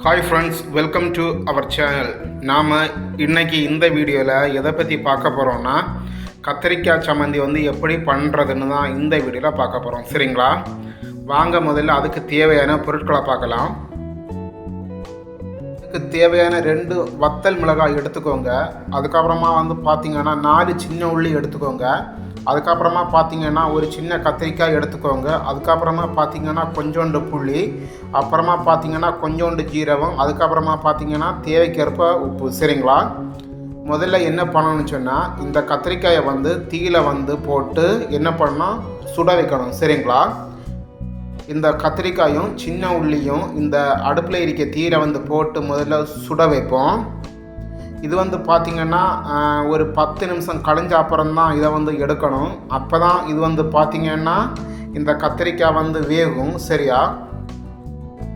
Hi friends, welcome to our channel. நாம் இன்றைக்கி இந்த வீடியோவில் எதை பற்றி பார்க்க போகிறோன்னா, கத்திரிக்காய் சம்மந்தி எப்படி பண்ணுறதுன்னு தான் இந்த வீடியோவில் பார்க்க போகிறோம். சரிங்களா? வாங்க முதல்ல அதுக்கு தேவையான பொருட்களை பார்க்கலாம். அதுக்கு தேவையான 2 வத்தல் மிளகாய் எடுத்துக்கோங்க. அதுக்கப்புறமா பார்த்திங்கன்னா 4 சின்ன உள்ளி எடுத்துக்கோங்க. அதுக்கப்புறமா பார்த்திங்கன்னா ஒரு சின்ன கத்திரிக்காய் எடுத்துக்கோங்க. அதுக்கப்புறமா பார்த்திங்கன்னா கொஞ்சோண்டு புளி, அப்புறமா பார்த்திங்கன்னா கொஞ்சோண்டு ஜீரகம், அதுக்கப்புறமா பார்த்திங்கன்னா தேவைக்கேற்ப உப்பு. சரிங்களா? முதல்ல என்ன பண்ணணும்னு சொன்னால், இந்த கத்திரிக்காயை தீயில போட்டு என்ன பண்ணணும், சுட வைக்கணும். சரிங்களா? இந்த கத்திரிக்காயும் சின்ன உள்ளியும் இந்த அடுப்பில் இருக்க தீயில போட்டு முதல்ல சுட வைப்போம். இது பார்த்திங்கன்னா ஒரு 10 நிமிஷம் கழிஞ்ச அப்புறம் தான் இதை எடுக்கணும். அப்போ தான் இது பார்த்திங்கன்னா இந்த கத்திரிக்காய் வேகும். சரியா?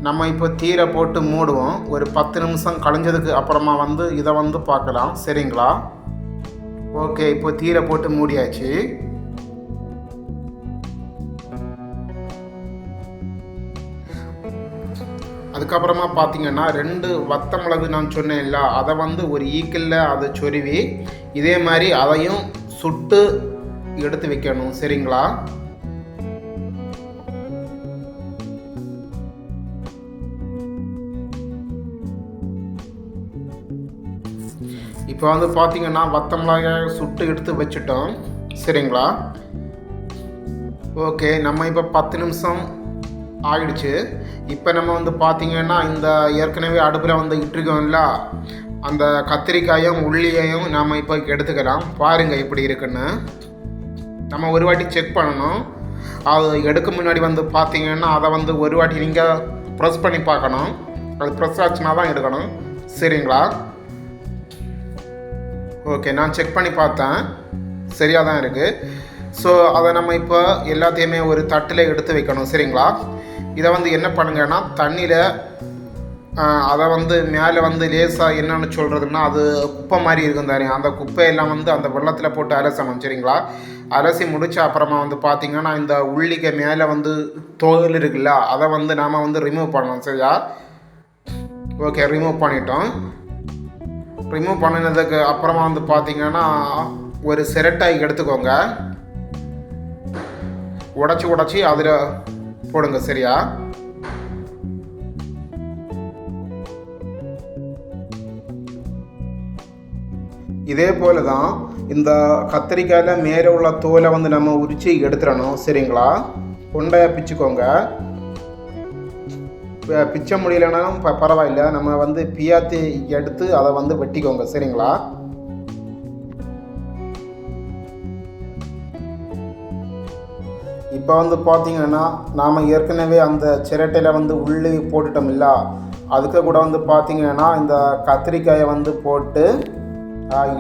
நம்ம இப்போ தீரை போட்டு மூடுவோம். ஒரு 10 நிமிஷம் கழிஞ்சதுக்கு அப்புறமா இதை பார்க்கலாம். சரிங்களா? ஓகே, இப்போ தீரை போட்டு மூடியாச்சு. அதுக்கப்புறமா பார்த்திங்கன்னா 2 வத்த மிளகு நான் சொன்னேன்ல, அதை ஒரு ஈக்கில் அதை சொருவி இதே மாதிரி அதையும் சுட்டு எடுத்து வைக்கணும். சரிங்களா? இப்போ பார்த்திங்கன்னா வத்த மிளகாய் சுட்டு எடுத்து வச்சுட்டோம். சரிங்களா? ஓகே, நம்ம இப்போ 10 நிமிஷம் ஆகிடுச்சு. இப்போ நம்ம பார்த்திங்கன்னா இந்த ஏற்கனவே அடுப்பில் இட்டுருக்கோம்ல, அந்த கத்திரிக்காயும் உள்ளியையும் நாம் இப்போ எடுத்துக்கலாம். பாருங்கள் எப்படி இருக்குன்னு. நம்ம ஒரு வாட்டி செக் பண்ணணும். அது எடுக்க முன்னாடி பார்த்திங்கன்னா அதை ஒரு வாட்டி நீங்கள் ப்ரெஸ் பண்ணி பார்க்கணும். அது ப்ரெஸ் ஆச்சுன்னா தான் எடுக்கணும். சரிங்களா? ஓகே, நான் செக் பண்ணி பார்த்தேன், சரியாக தான் இருக்குது. ஸோ அதை நம்ம இப்போ எல்லாத்தையுமே ஒரு தட்டில் எடுத்து வைக்கணும். சரிங்களா? இதை என்ன பண்ணுங்கன்னா, தண்ணியில் அதை மேலே லேசாக என்னென்னு சொல்கிறதுன்னா, அது குப்பை மாதிரி இருக்கும் தானே, அந்த குப்பையெல்லாம் அந்த வெள்ளத்தில் போட்டு அலசணும். சரிங்களா? அலசி முடிச்ச அப்புறமா பார்த்திங்கன்னா இந்த உள்ளிக்கு மேலே தோல் இருக்குல்ல, அதை நாம் ரிமூவ் பண்ணணும். சரியா? ஓகே, ரிமூவ் பண்ணிட்டோம். ரிமூவ் பண்ணினதுக்கு அப்புறமா பார்த்திங்கன்னா ஒரு சிரட்டாய் எடுத்துக்கோங்க. உடச்சி அதில் போடுங்க. சரியா? இதே போல தான் இந்த கத்திரிக்காயில் மேலே உள்ள தோலை நம்ம உரித்து எடுத்துடணும். சரிங்களா? கொண்டையை பிச்சுக்கோங்க. பிச்சை முடியலனாலும் பரவாயில்ல, நம்ம பியாத்தி எடுத்து அதை வெட்டிக்கோங்க. சரிங்களா? இப்போ பார்த்திங்கன்னா நாம் ஏற்கனவே அந்த சிரட்டையில் உள்ளி போட்டுட்டோம் இல்லை, அதுக்கு கூட பார்த்திங்கன்னா இந்த கத்திரிக்காயை போட்டு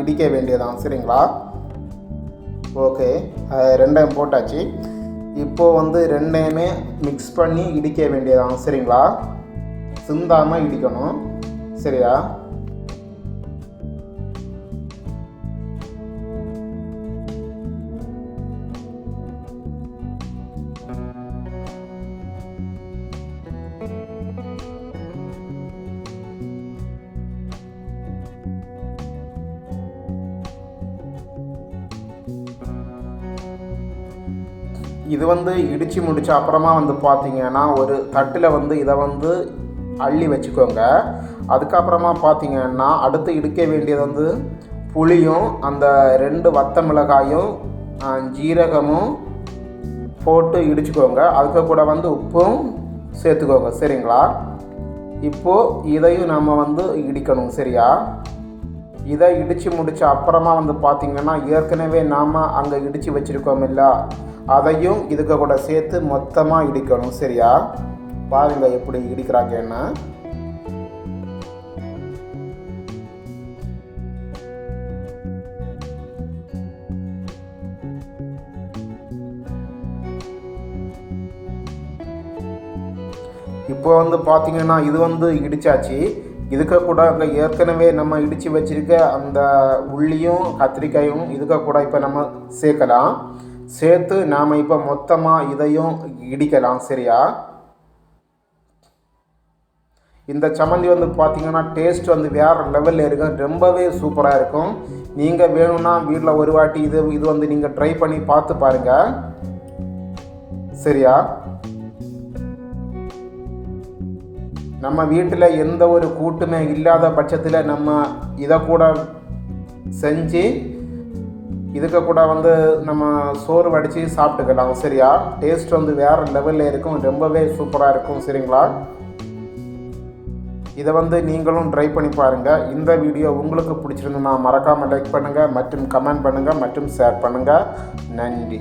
இடிக்க வேண்டியதான். சரிங்களா? ஓகே, ரெண்டையும் போட்டாச்சு. இப்போது ரெண்டையுமே மிக்ஸ் பண்ணி இடிக்க வேண்டியதான். சரிங்களா? சிந்தாமல் இடிக்கணும். சரியா? இது இடித்து முடித்த அப்புறமா பார்த்திங்கன்னா ஒரு தட்டில் இதை அள்ளி வச்சுக்கோங்க. அதுக்கப்புறமா பார்த்திங்கன்னா அடுத்து இடிக்க வேண்டியது புளியும் அந்த 2 வத்த மிளகாயும் ஜீரகமும் போட்டு இடிச்சுக்கோங்க. அதுக்கு கூட உப்பும் சேர்த்துக்கோங்க. சரிங்களா? இப்போது இதையும் நம்ம இடிக்கணும். சரியா? இதை இடித்து முடித்த அப்புறமா பார்த்திங்கன்னா ஏற்கனவே நாம் அங்கே இடித்து வச்சுருக்கோம் இல்லை, அதையும் இதுக்கு கூட சேர்த்து மொத்தமாக இடிக்கணும். சரியா? பாருங்கள் எப்படி இடிக்கிறாங்கன்னு. இப்போ பார்த்திங்கன்னா இது இடித்தாச்சு. இதுக்கு கூட அங்கே ஏற்கனவே நம்ம இடித்து வச்சுருக்க அந்த உள்ளியும் கத்திரிக்காயும் இதுக்கு கூட இப்போ நம்ம சேர்க்கலாம். சேர்த்து நாம் இப்போ மொத்தமாக இதையும் இடிக்கலாம். சரியா? இந்த சம்மந்தி வந்து பார்த்திங்கன்னா டேஸ்ட் வந்து வேறு லெவலில் இருக்கும், ரொம்பவே சூப்பராக இருக்கும். நீங்கள் வேணும்னா வீட்டில் ஒரு வாட்டி இது வந்து நீங்கள் ட்ரை பண்ணி பார்த்து பாருங்கள். சரியா? நம்ம வீட்டில் எந்த ஒரு கூட்டுமே இல்லாத பட்சத்தில் நம்ம இதை கூட செஞ்சு இதுக்கு கூட வந்து நம்ம சோறு வடித்து சாப்பிட்டுக்கலாம். சரியா? டேஸ்ட் வந்து வேறு லெவலில் இருக்கும், ரொம்பவே சூப்பராக இருக்கும். சரிங்களா? இதை வந்து நீங்களும் ட்ரை பண்ணி பாருங்கள். இந்த வீடியோ உங்களுக்கு பிடிச்சிருந்துன்னா மறக்காமல் லைக் பண்ணுங்கள் மற்றும் கமெண்ட் பண்ணுங்கள் மற்றும் ஷேர் பண்ணுங்கள். நன்றி.